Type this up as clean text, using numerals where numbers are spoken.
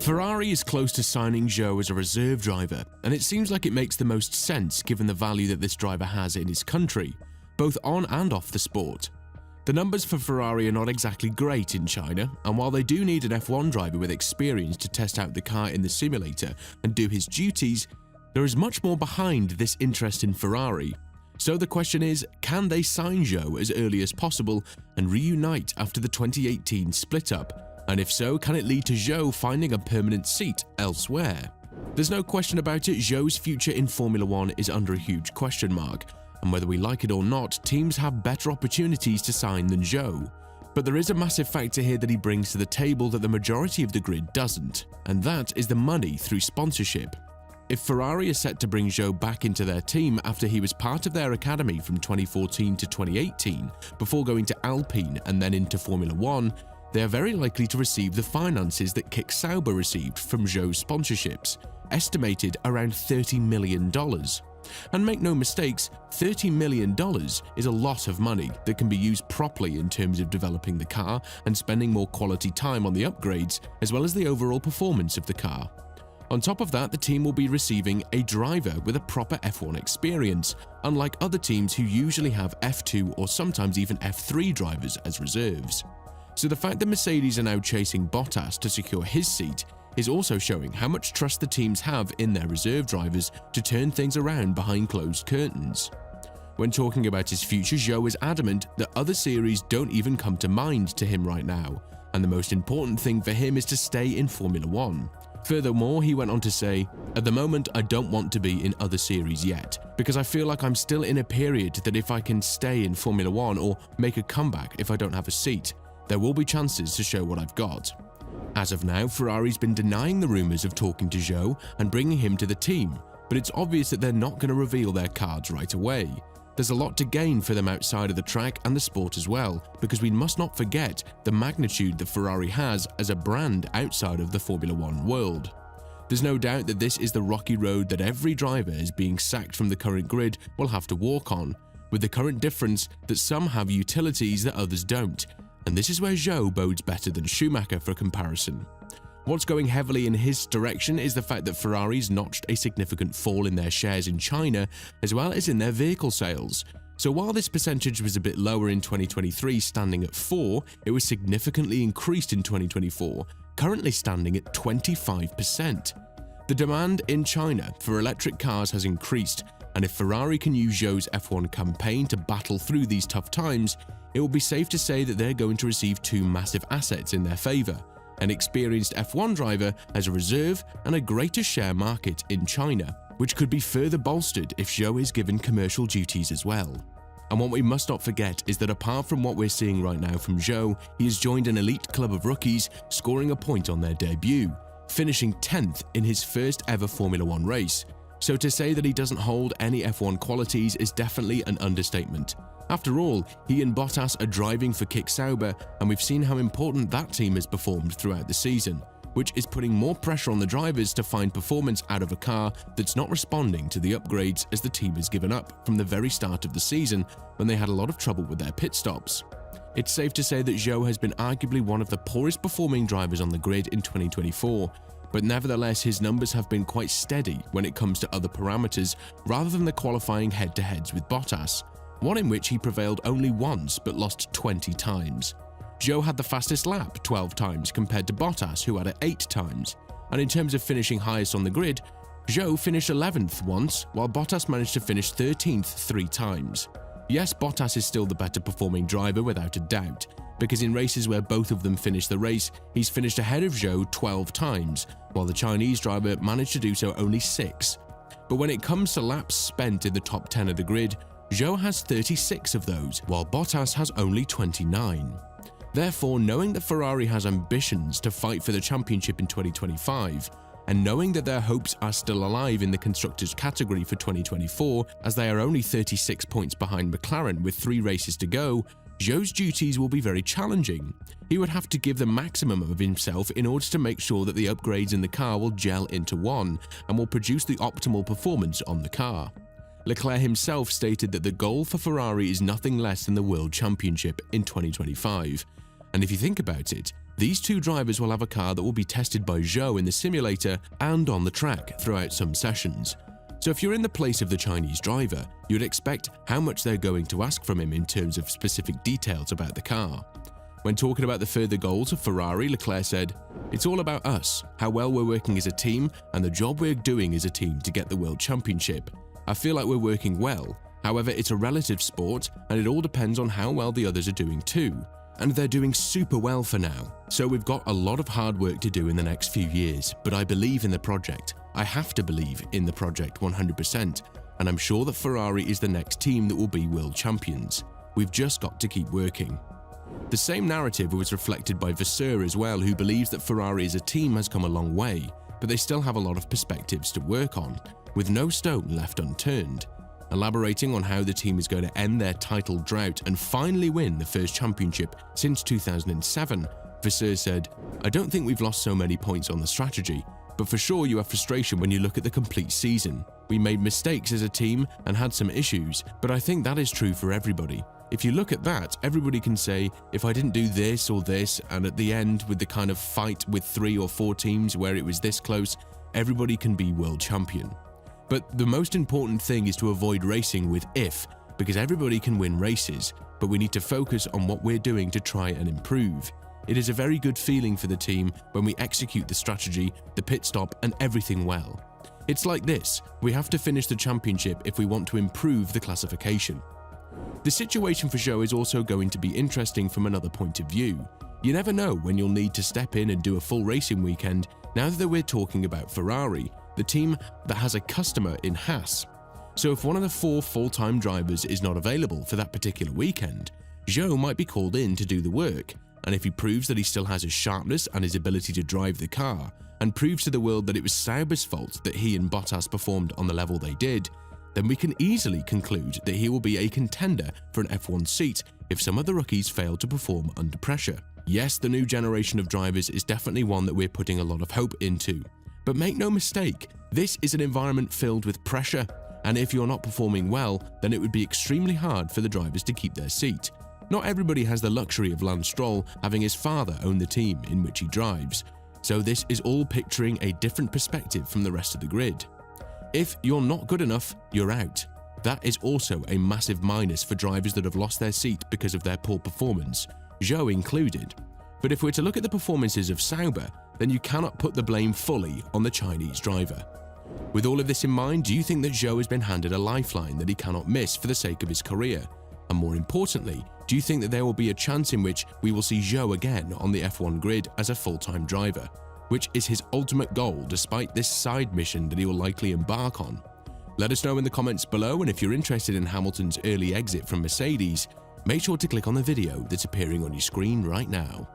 Ferrari is close to signing Zhou as a reserve driver, and it seems like it makes the most sense given the value that this driver has in his country, both on and off the sport. The numbers for Ferrari are not exactly great in China, and while they do need an F1 driver with experience to test out the car in the simulator and do his duties, there is much more behind this interest in Ferrari. So the question is, can they sign Zhou as early as possible and reunite after the 2018 split-up? And if so, can it lead to Zhou finding a permanent seat elsewhere? There's no question about it, Zhou's future in Formula 1 is under a huge question mark, and whether we like it or not, teams have better opportunities to sign than Zhou. But there is a massive factor here that he brings to the table that the majority of the grid doesn't, and that is the money through sponsorship. If Ferrari is set to bring Zhou back into their team after he was part of their academy from 2014 to 2018, before going to Alpine and then into Formula 1, they are very likely to receive the finances that Kick Sauber received from Zhou's sponsorships, estimated around $30 million. And make no mistakes, $30 million is a lot of money that can be used properly in terms of developing the car and spending more quality time on the upgrades, as well as the overall performance of the car. On top of that, the team will be receiving a driver with a proper F1 experience, unlike other teams who usually have F2 or sometimes even F3 drivers as reserves. So the fact that Mercedes are now chasing Bottas to secure his seat is also showing how much trust the teams have in their reserve drivers to turn things around behind closed curtains. When talking about his future, Zhou is adamant that other series don't even come to mind to him right now, and the most important thing for him is to stay in Formula 1. Furthermore, he went on to say, "At the moment, I don't want to be in other series yet, because I feel like I'm still in a period that if I can stay in Formula 1 or make a comeback if I don't have a seat, there will be chances to show what I've got." As of now, Ferrari's been denying the rumours of talking to Zhou and bringing him to the team, but it's obvious that they're not going to reveal their cards right away. There's a lot to gain for them outside of the track and the sport as well, because we must not forget the magnitude that Ferrari has as a brand outside of the Formula 1 world. There's no doubt that this is the rocky road that every driver is being sacked from the current grid will have to walk on, with the current difference that some have utilities that others don't. And this is where Zhou bodes better than Schumacher for comparison. What's going heavily in his direction is the fact that Ferrari's notched a significant fall in their shares in China, as well as in their vehicle sales. So while this percentage was a bit lower in 2023, standing at 4, it was significantly increased in 2024, currently standing at 25%. The demand in China for electric cars has increased, and if Ferrari can use Zhou's F1 campaign to battle through these tough times, it will be safe to say that they're going to receive two massive assets in their favour: an experienced F1 driver as a reserve and a greater share market in China, which could be further bolstered if Zhou is given commercial duties as well. And what we must not forget is that apart from what we're seeing right now from Zhou, he has joined an elite club of rookies, scoring a point on their debut, finishing 10th in his first ever Formula 1 race. So to say that he doesn't hold any F1 qualities is definitely an understatement. After all, he and Bottas are driving for Kick Sauber, and we've seen how important that team has performed throughout the season, which is putting more pressure on the drivers to find performance out of a car that's not responding to the upgrades as the team has given up from the very start of the season when they had a lot of trouble with their pit stops. It's safe to say that Zhou has been arguably one of the poorest performing drivers on the grid in 2024, but nevertheless his numbers have been quite steady when it comes to other parameters rather than the qualifying head-to-heads with Bottas, one in which he prevailed only once but lost 20 times. Zhou had the fastest lap 12 times compared to Bottas, who had it 8 times, and in terms of finishing highest on the grid, Zhou finished 11th once while Bottas managed to finish 13th 3 times. Yes, Bottas is still the better performing driver without a doubt, because in races where both of them finished the race, he's finished ahead of Zhou 12 times, while the Chinese driver managed to do so only 6. But when it comes to laps spent in the top 10 of the grid, Zhou has 36 of those, while Bottas has only 29. Therefore, knowing that Ferrari has ambitions to fight for the championship in 2025, and knowing that their hopes are still alive in the Constructors category for 2024, as they are only 36 points behind McLaren with 3 races to go, Zhou's duties will be very challenging. He would have to give the maximum of himself in order to make sure that the upgrades in the car will gel into one and will produce the optimal performance on the car. Leclerc himself stated that the goal for Ferrari is nothing less than the World Championship in 2025. And if you think about it, these two drivers will have a car that will be tested by Zhou in the simulator and on the track throughout some sessions. So if you're in the place of the Chinese driver, you'd expect how much they're going to ask from him in terms of specific details about the car. When talking about the further goals of Ferrari, Leclerc said, "It's all about us, how well we're working as a team and the job we're doing as a team to get the World Championship. I feel like we're working well. However, it's a relative sport and it all depends on how well the others are doing too. And they're doing super well for now. So we've got a lot of hard work to do in the next few years, but I believe in the project. I have to believe in the project 100%, and I'm sure that Ferrari is the next team that will be world champions. We've just got to keep working." The same narrative was reflected by Vasseur as well, who believes that Ferrari as a team has come a long way, but they still have a lot of perspectives to work on, with no stone left unturned. Elaborating on how the team is going to end their title drought and finally win the first championship since 2007, Vasseur said, "I don't think we've lost so many points on the strategy, but for sure you have frustration when you look at the complete season. We made mistakes as a team and had some issues, but I think that is true for everybody. If you look at that, everybody can say, if I didn't do this or this, and at the end with the kind of fight with 3 or 4 teams where it was this close, everybody can be world champion. But the most important thing is to avoid racing with if, because everybody can win races, but we need to focus on what we're doing to try and improve. It is a very good feeling for the team when we execute the strategy, the pit stop and everything well. It's like this, we have to finish the championship if we want to improve the classification." The situation for Zhou is also going to be interesting from another point of view. You never know when you'll need to step in and do a full racing weekend now that we're talking about Ferrari, the team that has a customer in Haas. So if one of the 4 full-time drivers is not available for that particular weekend, Zhou might be called in to do the work, and if he proves that he still has his sharpness and his ability to drive the car, and proves to the world that it was Sauber's fault that he and Bottas performed on the level they did, then we can easily conclude that he will be a contender for an F1 seat if some of the rookies fail to perform under pressure. Yes, the new generation of drivers is definitely one that we're putting a lot of hope into. But make no mistake, this is an environment filled with pressure, and if you're not performing well, then it would be extremely hard for the drivers to keep their seat. Not everybody has the luxury of Lance Stroll having his father own the team in which he drives, so this is all picturing a different perspective from the rest of the grid. If you're not good enough, you're out. That is also a massive minus for drivers that have lost their seat because of their poor performance, Zhou included. But if we're to look at the performances of Sauber, then you cannot put the blame fully on the Chinese driver. With all of this in mind, do you think that Zhou has been handed a lifeline that he cannot miss for the sake of his career? And more importantly, do you think that there will be a chance in which we will see Zhou again on the F1 grid as a full-time driver, which is his ultimate goal despite this side mission that he will likely embark on? Let us know in the comments below, and if you're interested in Hamilton's early exit from Mercedes, make sure to click on the video that's appearing on your screen right now.